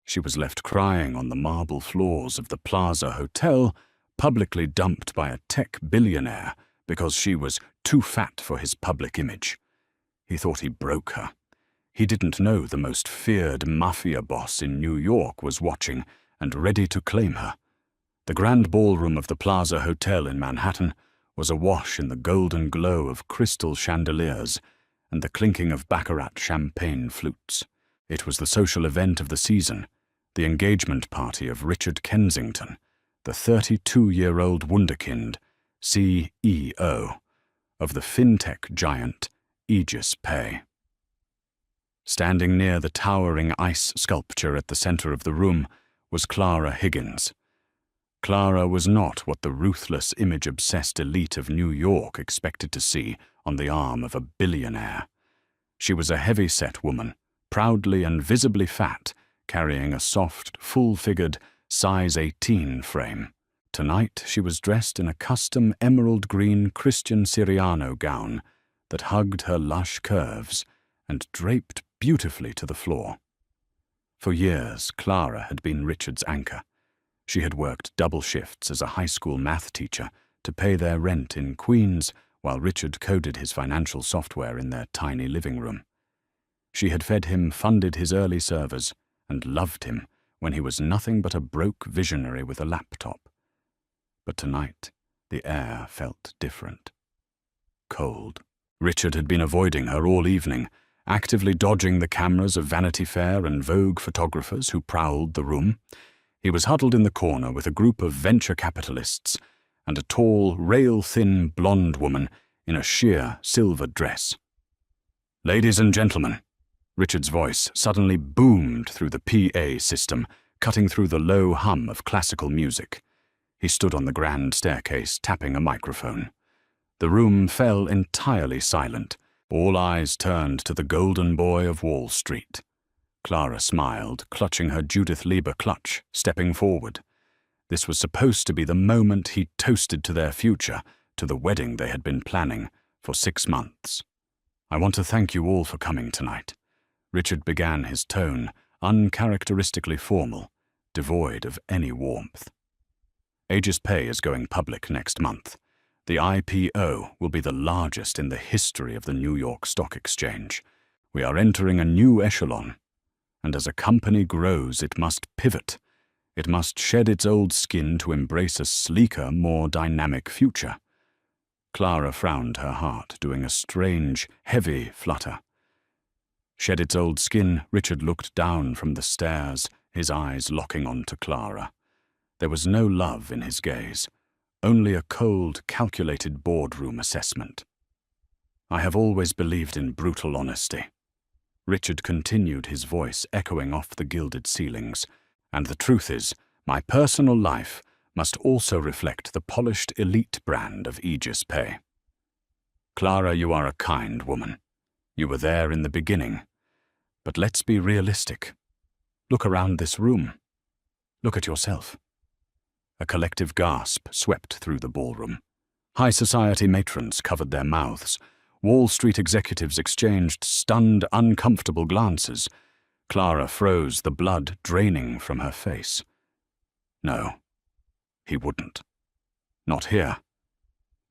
She was left crying on the marble floors of the Plaza Hotel, publicly dumped by a tech billionaire because she was too fat for his public image. He thought he broke her. He didn't know the most feared mafia boss in New York was watching and ready to claim her. The grand ballroom of the Plaza Hotel in Manhattan was awash in the golden glow of crystal chandeliers and the clinking of baccarat champagne flutes. It was the social event of the season, the engagement party of Richard Kensington, the 32-year-old wunderkind, CEO, of the fintech giant Aegis Pay. Standing near the towering ice sculpture at the center of the room was Clara Higgins. Clara was not what the ruthless, image-obsessed elite of New York expected to see on the arm of a billionaire. She was a heavy-set woman, proudly and visibly fat, carrying a soft, full-figured, size 18 frame. Tonight she was dressed in a custom emerald green Christian Siriano gown that hugged her lush curves and draped beautifully to the floor. For years, Clara had been Richard's anchor. She had worked double shifts as a high school math teacher to pay their rent in Queens while Richard coded his financial software in their tiny living room. She had fed him, funded his early servers, and loved him when he was nothing but a broke visionary with a laptop. But tonight, the air felt different. Cold. Richard had been avoiding her all evening, actively dodging the cameras of Vanity Fair and Vogue photographers who prowled the room. He was huddled in the corner with a group of venture capitalists and a tall, rail-thin blonde woman in a sheer silver dress. "Ladies and gentlemen," Richard's voice suddenly boomed through the PA system, cutting through the low hum of classical music. He stood on the grand staircase, tapping a microphone. The room fell entirely silent. All eyes turned to the golden boy of Wall Street. Clara smiled, clutching her Judith Lieber clutch, stepping forward. This was supposed to be the moment he toasted to their future, to the wedding they had been planning for 6 months. "I want to thank you all for coming tonight." Richard began, his tone uncharacteristically formal, devoid of any warmth. Aegis Pay is going public next month. The IPO will be the largest in the history of the New York Stock Exchange. We are entering a new echelon, and as a company grows, it must pivot. It must shed its old skin to embrace a sleeker, more dynamic future. Clara frowned her heart, doing a strange, heavy flutter. Shed its old skin, Richard looked down from the stairs, his eyes locking onto Clara. There was no love in his gaze, only a cold, calculated boardroom assessment. "I have always believed in brutal honesty." Richard continued, his voice echoing off the gilded ceilings. "And the truth is, my personal life must also reflect the polished elite brand of Aegis Pay. Clara, you are a kind woman. You were there in the beginning. But let's be realistic. Look around this room. Look at yourself." A collective gasp swept through the ballroom. High society matrons covered their mouths. Wall Street executives exchanged stunned, uncomfortable glances. Clara froze, the blood draining from her face. No, he wouldn't. Not here.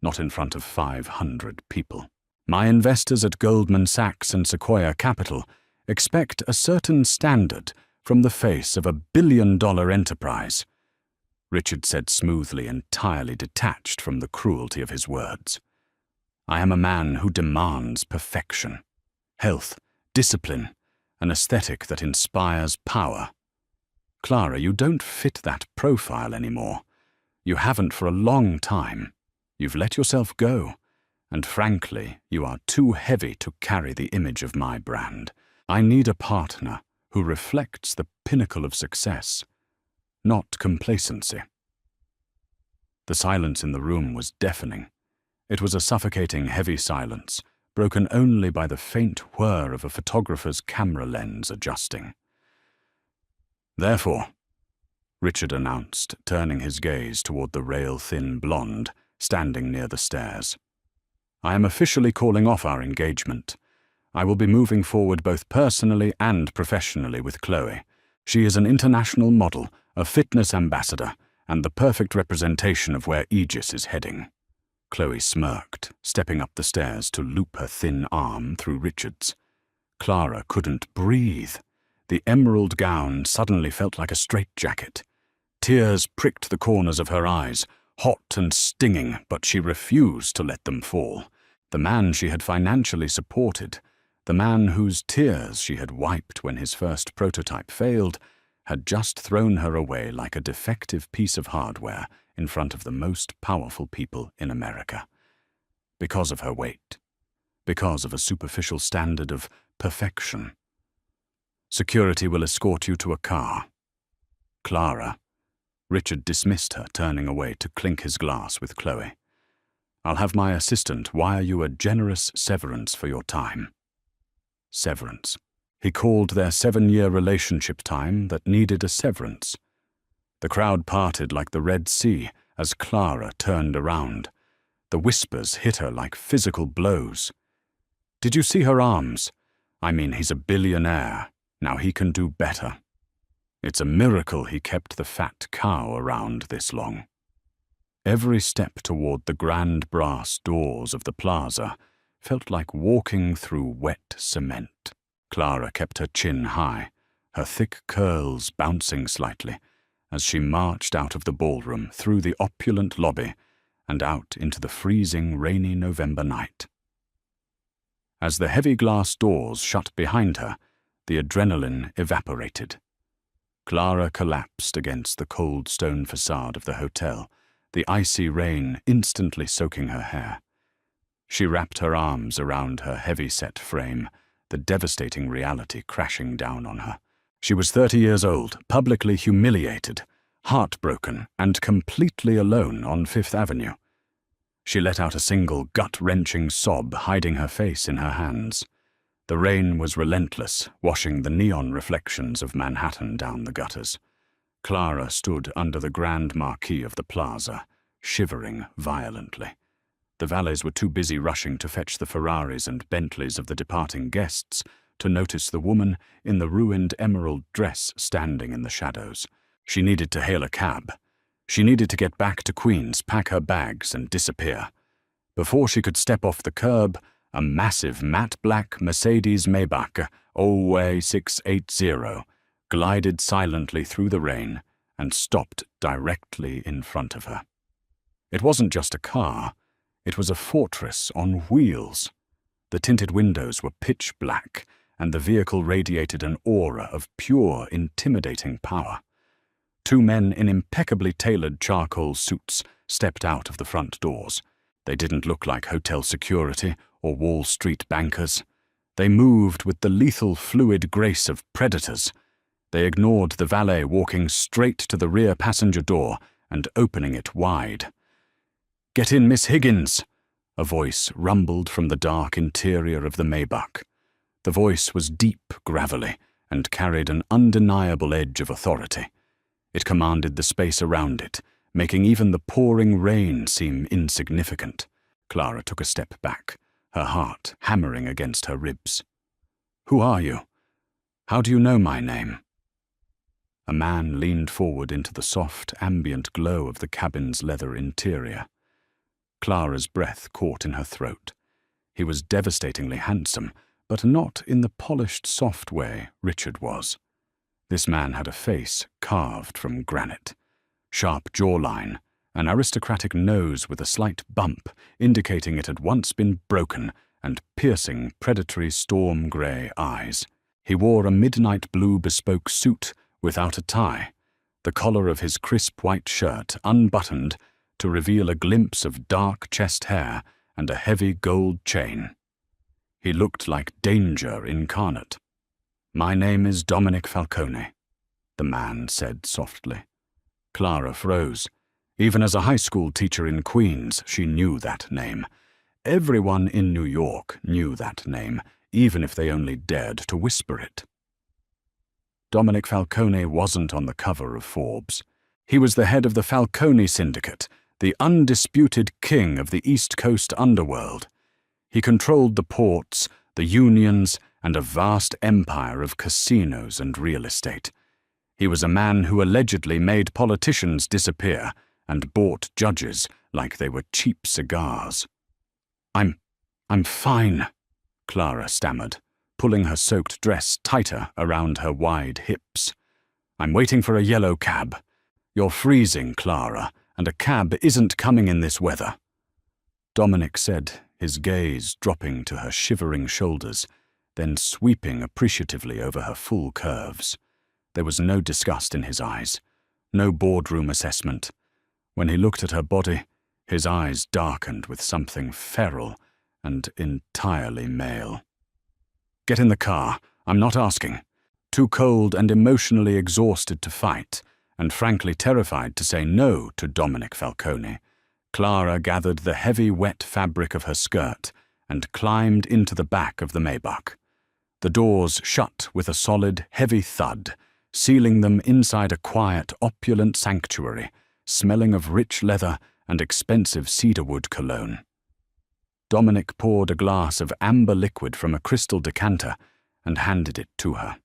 Not in front of 500 people. "My investors at Goldman Sachs and Sequoia Capital expect a certain standard from the face of a billion-dollar enterprise," Richard said smoothly, entirely detached from the cruelty of his words. "I am a man who demands perfection, health, discipline, an aesthetic that inspires power. Clara, you don't fit that profile anymore. You haven't for a long time. You've let yourself go, and frankly, you are too heavy to carry the image of my brand. I need a partner who reflects the pinnacle of success, not complacency." The silence in the room was deafening. It was a suffocating, heavy silence, broken only by the faint whir of a photographer's camera lens adjusting. "Therefore," Richard announced, turning his gaze toward the rail-thin blonde standing near the stairs, "I am officially calling off our engagement. I will be moving forward both personally and professionally with Chloe. She is an international model, a fitness ambassador, and the perfect representation of where Aegis is heading. Chloe smirked, stepping up the stairs to loop her thin arm through Richard's. Clara couldn't breathe. The emerald gown suddenly felt like a straitjacket. Tears pricked the corners of her eyes, hot and stinging, but she refused to let them fall. The man she had financially supported, the man whose tears she had wiped when his first prototype failed, had just thrown her away like a defective piece of hardware in front of the most powerful people in America. Because of her weight. Because of a superficial standard of perfection. Security will escort you to a car. Clara. Richard dismissed her, turning away to clink his glass with Chloe. I'll have my assistant wire you a generous severance for your time. Severance. He called their 7-year relationship time that needed a severance. The crowd parted like the Red Sea as Clara turned around. The whispers hit her like physical blows. Did you see her arms? I mean, he's a billionaire. Now he can do better. It's a miracle he kept the fat cow around this long. Every step toward the grand brass doors of the plaza felt like walking through wet cement. Clara kept her chin high, her thick curls bouncing slightly, as she marched out of the ballroom through the opulent lobby and out into the freezing, rainy November night. As the heavy glass doors shut behind her, the adrenaline evaporated. Clara collapsed against the cold stone facade of the hotel, the icy rain instantly soaking her hair. She wrapped her arms around her heavy-set frame, the devastating reality crashing down on her. She was 30 years old, publicly humiliated, heartbroken, and completely alone on Fifth Avenue. She let out a single gut-wrenching sob, hiding her face in her hands. The rain was relentless, washing the neon reflections of Manhattan down the gutters. Clara stood under the grand marquee of the plaza, shivering violently. The valets were too busy rushing to fetch the Ferraris and Bentleys of the departing guests to notice the woman in the ruined emerald dress standing in the shadows. She needed to hail a cab. She needed to get back to Queens, pack her bags, and disappear. Before she could step off the curb, a massive matte black Mercedes Maybach OA680 glided silently through the rain and stopped directly in front of her. It wasn't just a car, it was a fortress on wheels. The tinted windows were pitch black, and the vehicle radiated an aura of pure, intimidating power. 2 men in impeccably tailored charcoal suits stepped out of the front doors. They didn't look like hotel security or Wall Street bankers. They moved with the lethal fluid grace of predators. They ignored the valet walking straight to the rear passenger door and opening it wide. "Get in, Miss Higgins," a voice rumbled from the dark interior of the Maybach. The voice was deep, gravelly, and carried an undeniable edge of authority. It commanded the space around it, making even the pouring rain seem insignificant. Clara took a step back, her heart hammering against her ribs. "Who are you? How do you know my name?" A man leaned forward into the soft, ambient glow of the cabin's leather interior. Clara's breath caught in her throat. He was devastatingly handsome, but not in the polished, soft way Richard was. This man had a face carved from granite. Sharp jawline, an aristocratic nose with a slight bump indicating it had once been broken, and piercing, predatory storm-grey eyes. He wore a midnight blue bespoke suit without a tie, the collar of his crisp white shirt unbuttoned to reveal a glimpse of dark chest hair and a heavy gold chain. He looked like danger incarnate. "My name is Dominic Falcone," the man said softly. Clara froze. Even as a high school teacher in Queens, she knew that name. Everyone in New York knew that name, even if they only dared to whisper it. Dominic Falcone wasn't on the cover of Forbes. He was the head of the Falcone Syndicate, the undisputed king of the East Coast underworld. He controlled the ports, the unions, and a vast empire of casinos and real estate. He was a man who allegedly made politicians disappear and bought judges like they were cheap cigars. I'm fine," Clara stammered, pulling her soaked dress tighter around her wide hips. "I'm waiting for a yellow cab. You're freezing, Clara, and a cab isn't coming in this weather," Dominic said, his gaze dropping to her shivering shoulders, then sweeping appreciatively over her full curves. There was no disgust in his eyes, no boardroom assessment. When he looked at her body, his eyes darkened with something feral and entirely male. "Get in the car. I'm not asking." Too cold and emotionally exhausted to fight, and frankly terrified to say no to Dominic Falcone, Clara gathered the heavy, wet fabric of her skirt and climbed into the back of the Maybach. The doors shut with a solid, heavy thud, sealing them inside a quiet, opulent sanctuary, smelling of rich leather and expensive cedarwood cologne. Dominic poured a glass of amber liquid from a crystal decanter and handed it to her.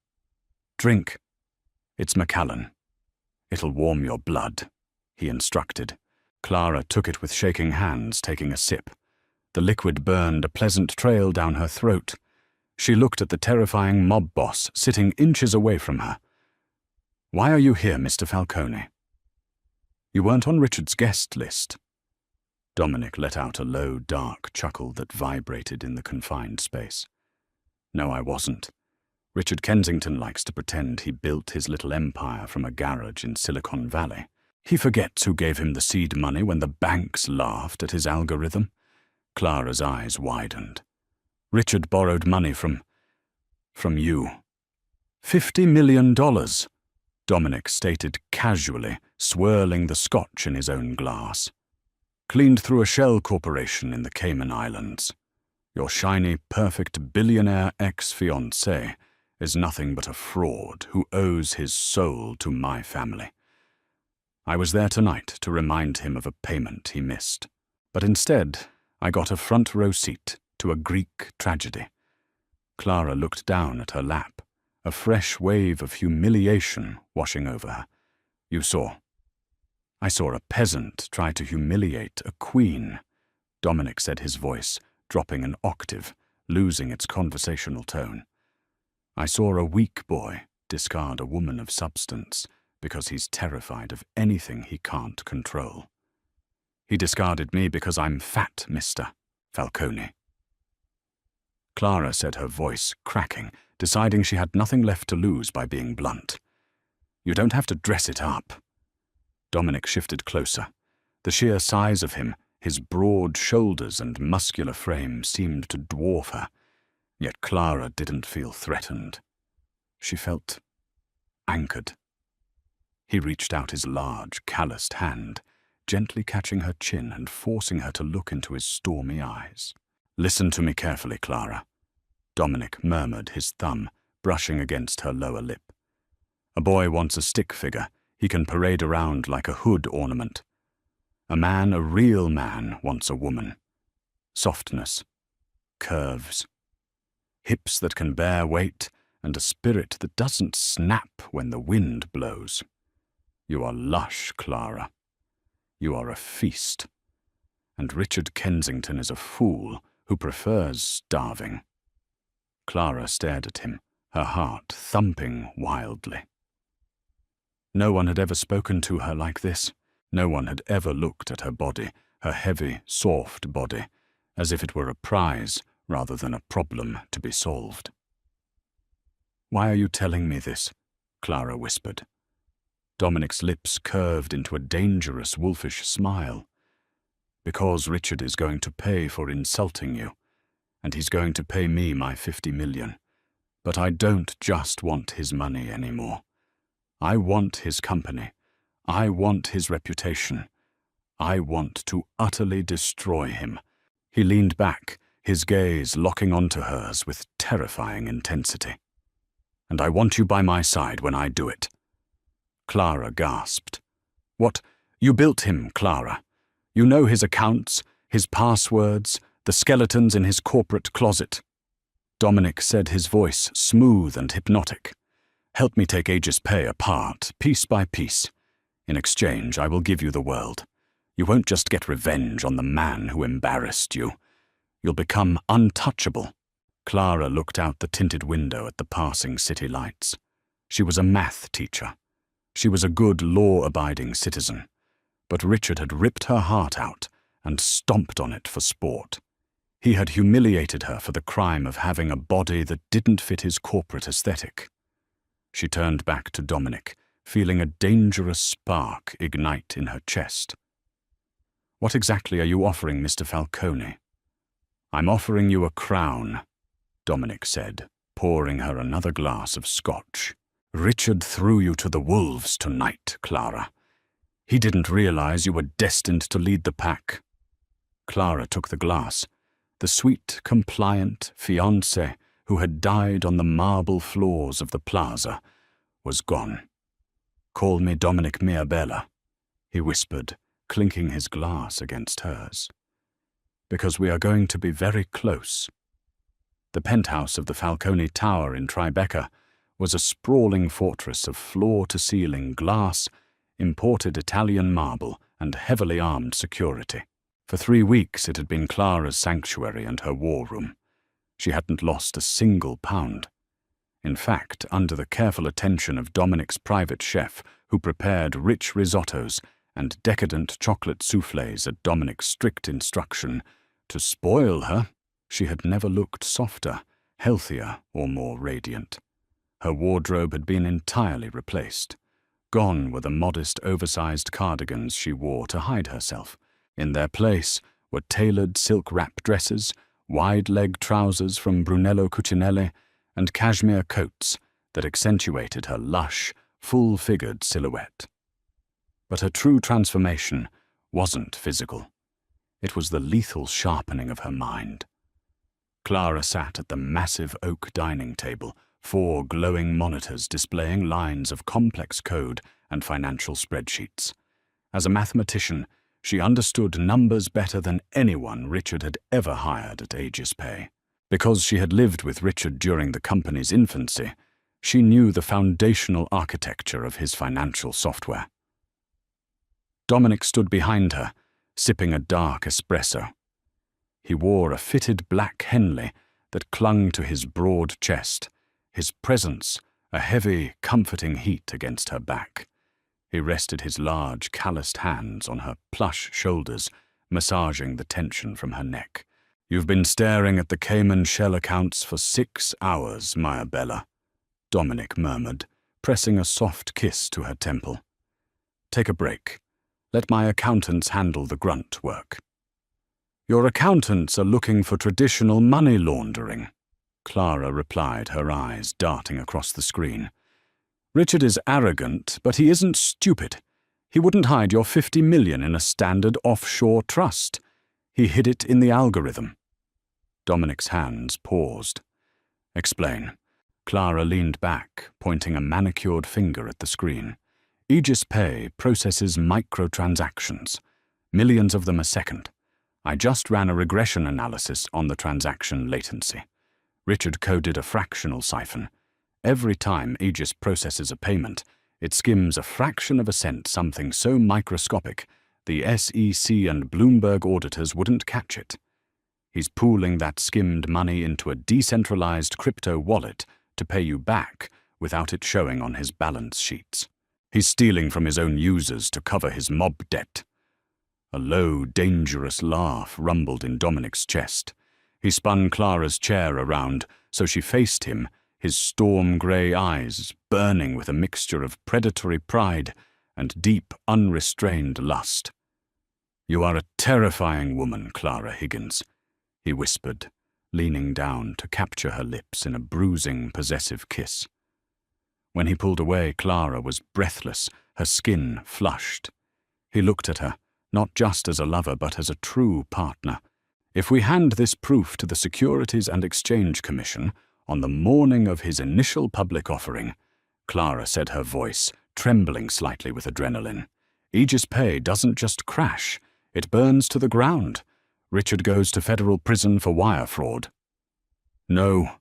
"Drink. It's Macallan. It'll warm your blood," he instructed. Clara took it with shaking hands, taking a sip. The liquid burned a pleasant trail down her throat. She looked at the terrifying mob boss sitting inches away from her. "Why are you here, Mr. Falcone?" "You weren't on Richard's guest list." Dominic let out a low, dark chuckle that vibrated in the confined space. "No, I wasn't. Richard Kensington likes to pretend he built his little empire from a garage in Silicon Valley. He forgets who gave him the seed money when the banks laughed at his algorithm." Clara's eyes widened. "Richard borrowed money from you." $50 million, Dominic stated casually, swirling the scotch in his own glass. "Cleaned through a shell corporation in the Cayman Islands. Your shiny, perfect billionaire ex-fiancé is nothing but a fraud who owes his soul to my family. I was there tonight to remind him of a payment he missed, but instead I got a front row seat to a Greek tragedy." Clara looked down at her lap, a fresh wave of humiliation washing over her. "You saw." "I saw a peasant try to humiliate a queen," Dominic said, his voice dropping an octave, losing its conversational tone. "I saw a weak boy discard a woman of substance because he's terrified of anything he can't control. He discarded me because I'm fat, Mr. Falcone." Clara said, her voice cracking, deciding she had nothing left to lose by being blunt. "You don't have to dress it up." Dominic shifted closer. The sheer size of him, his broad shoulders and muscular frame seemed to dwarf her, yet Clara didn't feel threatened. She felt anchored. He reached out his large, calloused hand, gently catching her chin and forcing her to look into his stormy eyes. "Listen to me carefully, Clara," Dominic murmured, his thumb brushing against her lower lip. "A boy wants a stick figure he can parade around like a hood ornament. A man, a real man, wants a woman. Softness, curves, hips that can bear weight, and a spirit that doesn't snap when the wind blows. You are lush, Clara. You are a feast. And Richard Kensington is a fool who prefers starving." Clara stared at him, her heart thumping wildly. No one had ever spoken to her like this. No one had ever looked at her body, her heavy, soft body, as if it were a prize rather than a problem to be solved. "Why are you telling me this?" Clara whispered. Dominic's lips curved into a dangerous, wolfish smile. "Because Richard is going to pay for insulting you, and he's going to pay me my $50 million. But I don't just want his money anymore. I want his company. I want his reputation. I want to utterly destroy him." He leaned back, his gaze locking onto hers with terrifying intensity. "And I want you by my side when I do it." Clara gasped. "What? You built him, Clara. You know his accounts, his passwords, the skeletons in his corporate closet." Dominic said, his voice smooth and hypnotic. Help me take Aegis Pay apart, piece by piece. In exchange, I will give you the world. You won't just get revenge on the man who embarrassed you. You'll become untouchable." Clara looked out the tinted window at the passing city lights. She was a math teacher. She was a good, law-abiding citizen. But Richard had ripped her heart out and stomped on it for sport. He had humiliated her for the crime of having a body that didn't fit his corporate aesthetic. She turned back to Dominic, feeling a dangerous spark ignite in her chest. "What exactly are you offering Mr. Falcone?" "I'm offering you a crown," Dominic said, pouring her another glass of scotch. "Richard threw you to the wolves tonight, Clara. He didn't realize you were destined to lead the pack." Clara took the glass. The sweet, compliant fiancée who had died on the marble floors of the plaza was gone. "Call me Dominic Mirabella," he whispered, clinking his glass against hers. "Because we are going to be very close." The penthouse of the Falcone Tower in Tribeca was a sprawling fortress of floor-to-ceiling glass, imported Italian marble, and heavily armed security. For 3 weeks it had been Clara's sanctuary and her war room. She hadn't lost a single pound. In fact, under the careful attention of Dominic's private chef, who prepared rich risottos and decadent chocolate soufflés at Dominic's strict instruction, to spoil her, she had never looked softer, healthier, or more radiant. Her wardrobe had been entirely replaced. Gone were the modest, oversized cardigans she wore to hide herself. In their place were tailored silk wrap dresses, wide-leg trousers from Brunello Cucinelli, and cashmere coats that accentuated her lush, full-figured silhouette. But her true transformation wasn't physical. It was the lethal sharpening of her mind. Clara sat at the massive oak dining table, 4 glowing monitors displaying lines of complex code and financial spreadsheets. As a mathematician, she understood numbers better than anyone Richard had ever hired at Aegis Pay. Because she had lived with Richard during the company's infancy, she knew the foundational architecture of his financial software. Dominic stood behind her, sipping a dark espresso. He wore a fitted black Henley that clung to his broad chest, his presence a heavy, comforting heat against her back. He rested his large, calloused hands on her plush shoulders, massaging the tension from her neck. "You've been staring at the Cayman shell accounts for 6 hours, Maya Bella," Dominic murmured, pressing a soft kiss to her temple. "Take a break. Let my accountants handle the grunt work." "Your accountants are looking for traditional money laundering," Clara replied, her eyes darting across the screen. "Richard is arrogant, but he isn't stupid. He wouldn't hide your 50 million in a standard offshore trust. He hid it in the algorithm." Dominic's hands paused. "Explain." Clara leaned back, pointing a manicured finger at the screen. "Aegis Pay processes microtransactions, millions of them a second. I just ran a regression analysis on the transaction latency. Richard coded a fractional siphon. Every time Aegis processes a payment, it skims a fraction of a cent, something so microscopic the SEC and Bloomberg auditors wouldn't catch it. He's pooling that skimmed money into a decentralized crypto wallet to pay you back without it showing on his balance sheets. He's stealing from his own users to cover his mob debt." A low, dangerous laugh rumbled in Dominic's chest. He spun Clara's chair around so she faced him, his storm-grey eyes burning with a mixture of predatory pride and deep, unrestrained lust. "You are a terrifying woman, Clara Higgins," he whispered, leaning down to capture her lips in a bruising, possessive kiss. When he pulled away, Clara was breathless, her skin flushed. He looked at her, not just as a lover but as a true partner. "If we hand this proof to the Securities and Exchange Commission on the morning of his initial public offering," Clara said, her voice trembling slightly with adrenaline, "Aegis Pay doesn't just crash, it burns to the ground. Richard goes to federal prison for wire fraud." "No."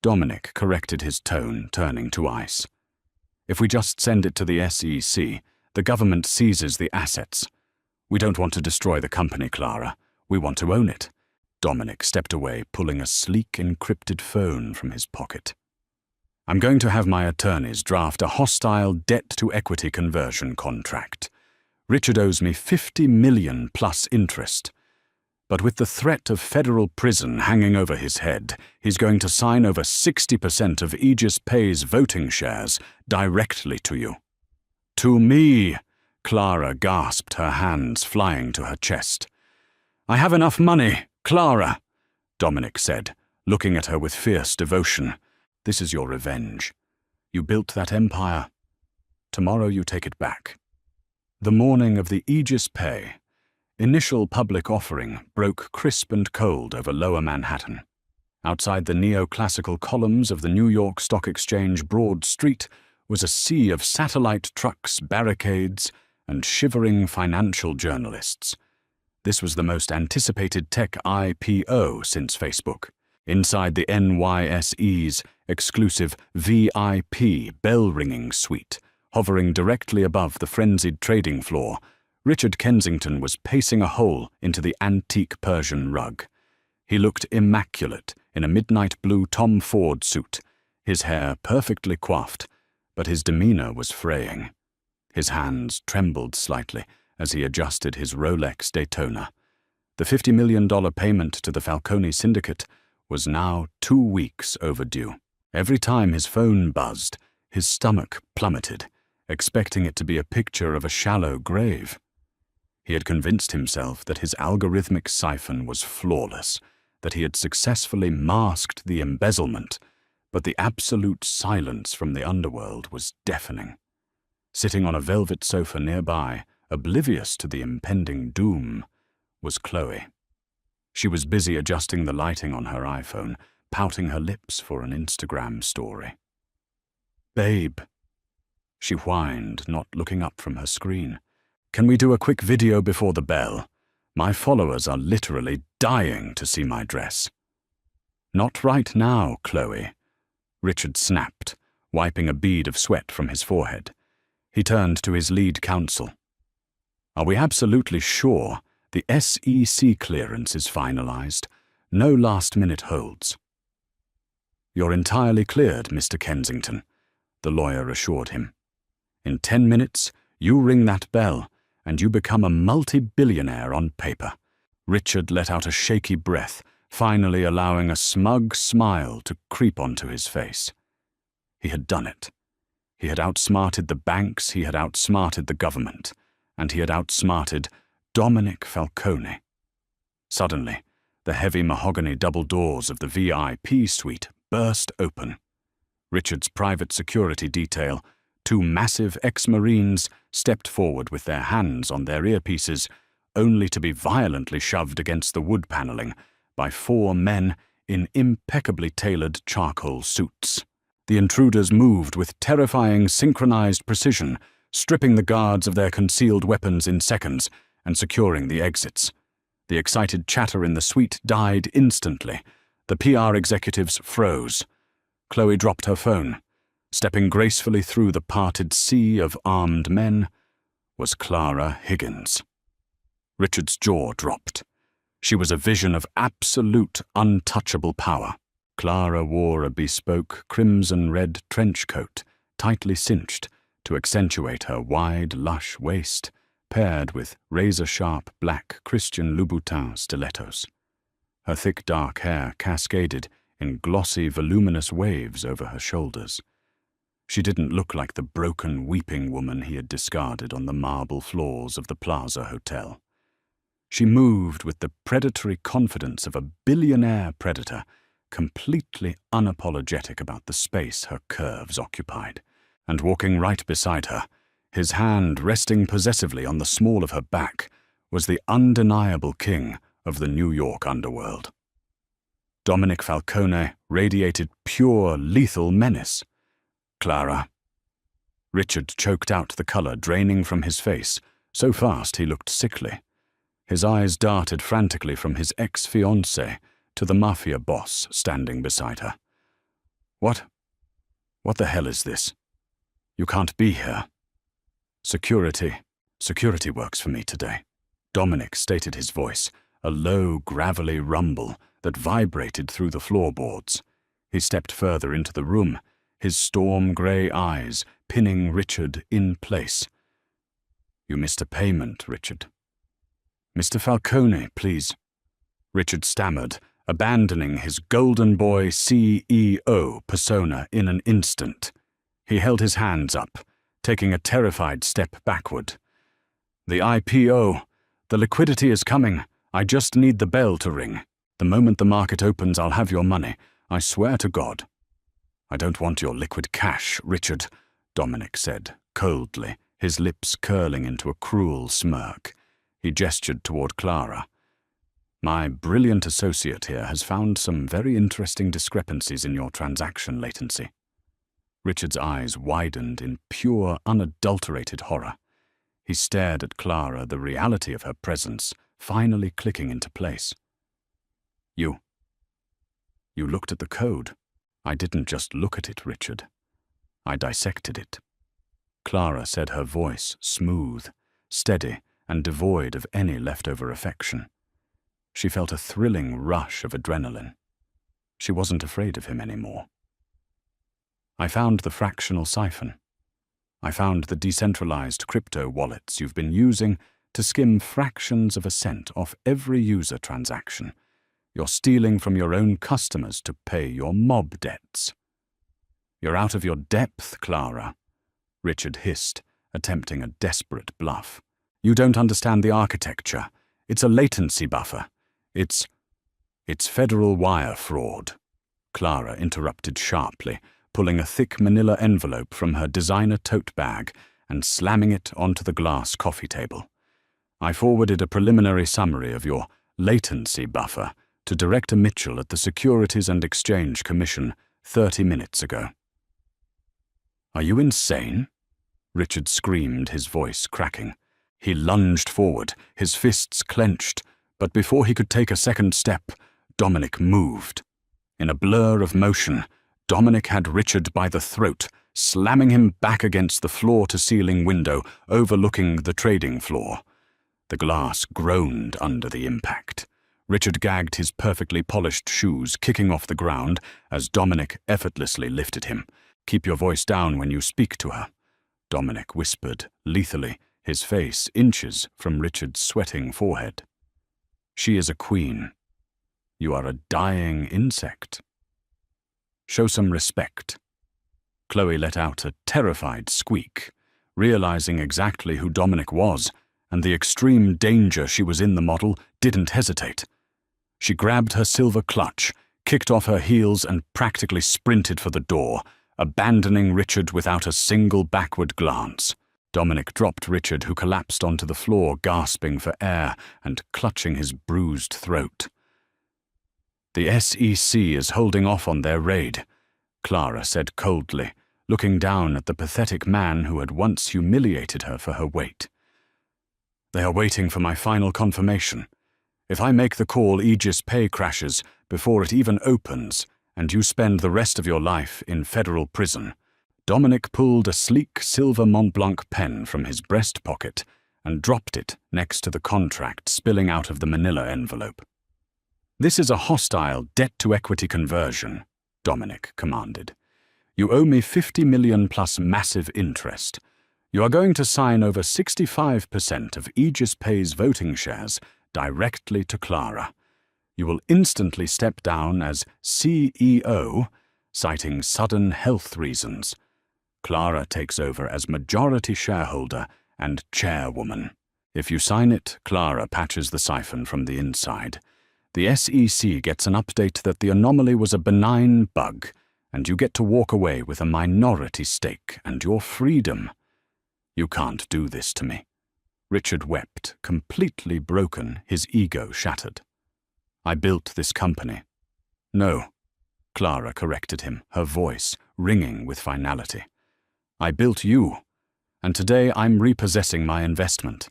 Dominic corrected his tone, turning to ice. If we just send it to the SEC, the government seizes the assets. We don't want to destroy the company, Clara. We want to own it. Dominic stepped away, pulling a sleek encrypted phone from his pocket. I'm going to have my attorneys draft a hostile debt-to-equity conversion contract. Richard owes me $50 million plus interest. But with the threat of federal prison hanging over his head, he's going to sign over 60% of Aegis Pay's voting shares directly to you. To me, Clara gasped, her hands flying to her chest. I have enough money, Clara, Dominic said, looking at her with fierce devotion. This is your revenge. You built that empire. Tomorrow you take it back. The morning of the Aegis Pay, initial public offering broke crisp and cold over Lower Manhattan. Outside the neoclassical columns of the New York Stock Exchange Broad Street was a sea of satellite trucks, barricades, and shivering financial journalists. This was the most anticipated tech IPO since Facebook. Inside the NYSE's exclusive VIP bell-ringing suite, hovering directly above the frenzied trading floor, Richard Kensington was pacing a hole into the antique Persian rug. He looked immaculate in a midnight blue Tom Ford suit, his hair perfectly coiffed, but his demeanor was fraying. His hands trembled slightly as he adjusted his Rolex Daytona. The $50 million payment to the Falcone syndicate was now 2 weeks overdue. Every time his phone buzzed, his stomach plummeted, expecting it to be a picture of a shallow grave. He had convinced himself that his algorithmic siphon was flawless, that he had successfully masked the embezzlement, but the absolute silence from the underworld was deafening. Sitting on a velvet sofa nearby, oblivious to the impending doom, was Chloe. She was busy adjusting the lighting on her iPhone, pouting her lips for an Instagram story. "Babe," she whined, not looking up from her screen. "Can we do a quick video before the bell? My followers are literally dying to see my dress." "Not right now, Chloe," Richard snapped, wiping a bead of sweat from his forehead. He turned to his lead counsel. "Are we absolutely sure the SEC clearance is finalized? No last-minute holds." "You're entirely cleared, Mr. Kensington," the lawyer assured him. "In 10 minutes, you ring that bell, and you become a multi-billionaire on paper." Richard let out a shaky breath, finally allowing a smug smile to creep onto his face. He had done it. He had outsmarted the banks, he had outsmarted the government, and he had outsmarted Dominic Falcone. Suddenly, the heavy mahogany double doors of the VIP suite burst open. Richard's private security detail, 2 massive ex-Marines, stepped forward with their hands on their earpieces, only to be violently shoved against the wood paneling by 4 men in impeccably tailored charcoal suits. The intruders moved with terrifying synchronized precision, stripping the guards of their concealed weapons in seconds and securing the exits. The excited chatter in the suite died instantly. The PR executives froze. Chloe dropped her phone. Stepping gracefully through the parted sea of armed men was Clara Higgins. Richard's jaw dropped. She was a vision of absolute, untouchable power. Clara wore a bespoke crimson-red trench coat, tightly cinched to accentuate her wide, lush waist, paired with razor-sharp black Christian Louboutin stilettos. Her thick dark hair cascaded in glossy, voluminous waves over her shoulders. She didn't look like the broken, weeping woman he had discarded on the marble floors of the Plaza Hotel. She moved with the predatory confidence of a billionaire predator, completely unapologetic about the space her curves occupied. And walking right beside her, his hand resting possessively on the small of her back, was the undeniable king of the New York underworld. Dominic Falcone radiated pure, lethal menace. "Clara." Richard choked out the color draining from his face, so fast he looked sickly. His eyes darted frantically from his ex-fiancée to the mafia boss standing beside her. What? What the hell is this? You can't be here. Security works for me today. Dominic stated his voice, a low, gravelly rumble that vibrated through the floorboards. He stepped further into the room, his storm-grey eyes pinning Richard in place. You missed a payment, Richard. Mr. Falcone, please. Richard stammered, abandoning his golden boy CEO persona in an instant. He held his hands up, taking a terrified step backward. The IPO. The liquidity is coming. I just need the bell to ring. The moment the market opens, I'll have your money. I swear to God. I don't want your liquid cash, Richard, Dominic said, coldly, his lips curling into a cruel smirk. He gestured toward Clara. My brilliant associate here has found some very interesting discrepancies in your transaction latency. Richard's eyes widened in pure, unadulterated horror. He stared at Clara, the reality of her presence finally clicking into place. You looked at the code. I didn't just look at it, Richard. I dissected it. Clara said, her voice smooth, steady, and devoid of any leftover affection. She felt a thrilling rush of adrenaline. She wasn't afraid of him anymore. I found the fractional siphon. I found the decentralized crypto wallets you've been using to skim fractions of a cent off every user transaction. You're stealing from your own customers to pay your mob debts. You're out of your depth, Clara, Richard hissed, attempting a desperate bluff. You don't understand the architecture. It's a latency buffer. It's federal wire fraud, Clara interrupted sharply, pulling a thick manila envelope from her designer tote bag and slamming it onto the glass coffee table. I forwarded a preliminary summary of your latency buffer to Director Mitchell at the Securities and Exchange Commission 30 minutes ago. Are you insane? Richard screamed, his voice cracking. He lunged forward, his fists clenched, but before he could take a second step, Dominic moved. In a blur of motion, Dominic had Richard by the throat, slamming him back against the floor-to-ceiling window overlooking the trading floor. The glass groaned under the impact. Richard gagged his perfectly polished shoes, kicking off the ground as Dominic effortlessly lifted him. Keep your voice down when you speak to her, Dominic whispered lethally, his face inches from Richard's sweating forehead. She is a queen. You are a dying insect. Show some respect. Chloe let out a terrified squeak, realizing exactly who Dominic was, and the extreme danger she was in. The model didn't hesitate. She grabbed her silver clutch, kicked off her heels, and practically sprinted for the door, abandoning Richard without a single backward glance. Dominic dropped Richard, who collapsed onto the floor, gasping for air and clutching his bruised throat. The SEC is holding off on their raid, Clara said coldly, looking down at the pathetic man who had once humiliated her for her weight. They are waiting for my final confirmation. If I make the call, Aegis Pay crashes before it even opens, and you spend the rest of your life in federal prison. Dominic pulled a sleek silver Montblanc pen from his breast pocket and dropped it next to the contract spilling out of the manila envelope. This is a hostile debt-to-equity conversion, Dominic commanded. You owe me $50 million plus massive interest. You are going to sign over 65% of Aegis Pay's voting shares directly to Clara. You will instantly step down as CEO, citing sudden health reasons. Clara takes over as majority shareholder and chairwoman. If you sign it, Clara patches the siphon from the inside. The SEC gets an update that the anomaly was a benign bug, and you get to walk away with a minority stake and your freedom. You can't do this to me. Richard wept, completely broken, his ego shattered. I built this company. No, Clara corrected him, her voice ringing with finality. I built you, and today I'm repossessing my investment.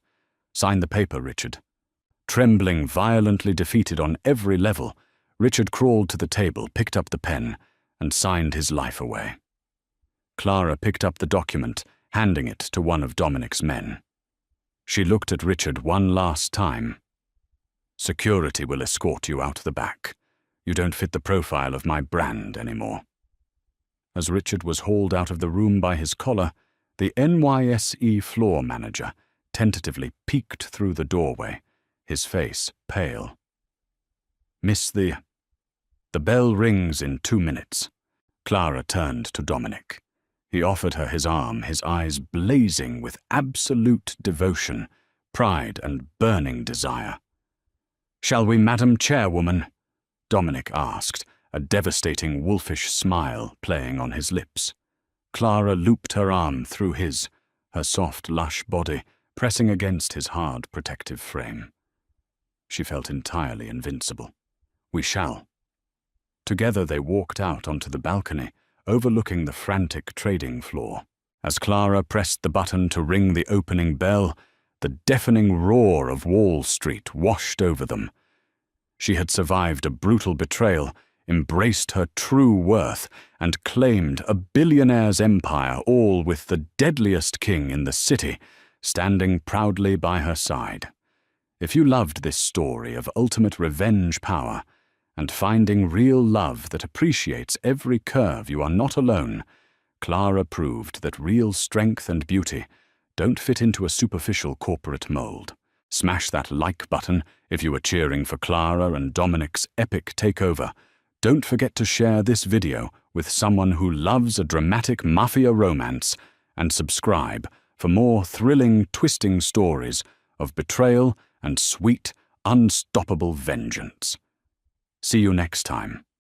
Sign the paper, Richard. Trembling, violently defeated on every level, Richard crawled to the table, picked up the pen, and signed his life away. Clara picked up the document, handing it to one of Dominic's men. She looked at Richard one last time. "Security will escort you out the back. You don't fit the profile of my brand anymore." As Richard was hauled out of the room by his collar, the NYSE floor manager tentatively peeked through the doorway, his face pale. "Miss the bell rings in 2 minutes." Clara turned to Dominic. He offered her his arm, his eyes blazing with absolute devotion, pride, and burning desire. "Shall we, Madam Chairwoman?" Dominic asked, a devastating wolfish smile playing on his lips. Clara looped her arm through his, her soft, lush body pressing against his hard, protective frame. She felt entirely invincible. "We shall." Together they walked out onto the balcony, overlooking the frantic trading floor. As Clara pressed the button to ring the opening bell, the deafening roar of Wall Street washed over them. She had survived a brutal betrayal, embraced her true worth, and claimed a billionaire's empire, all with the deadliest king in the city standing proudly by her side. If you loved this story of ultimate revenge power and finding real love that appreciates every curve, you are not alone. Clara proved that real strength and beauty don't fit into a superficial corporate mold. Smash that like button if you are cheering for Clara and Dominic's epic takeover. Don't forget to share this video with someone who loves a dramatic mafia romance, and subscribe for more thrilling, twisting stories of betrayal and sweet, unstoppable vengeance. See you next time.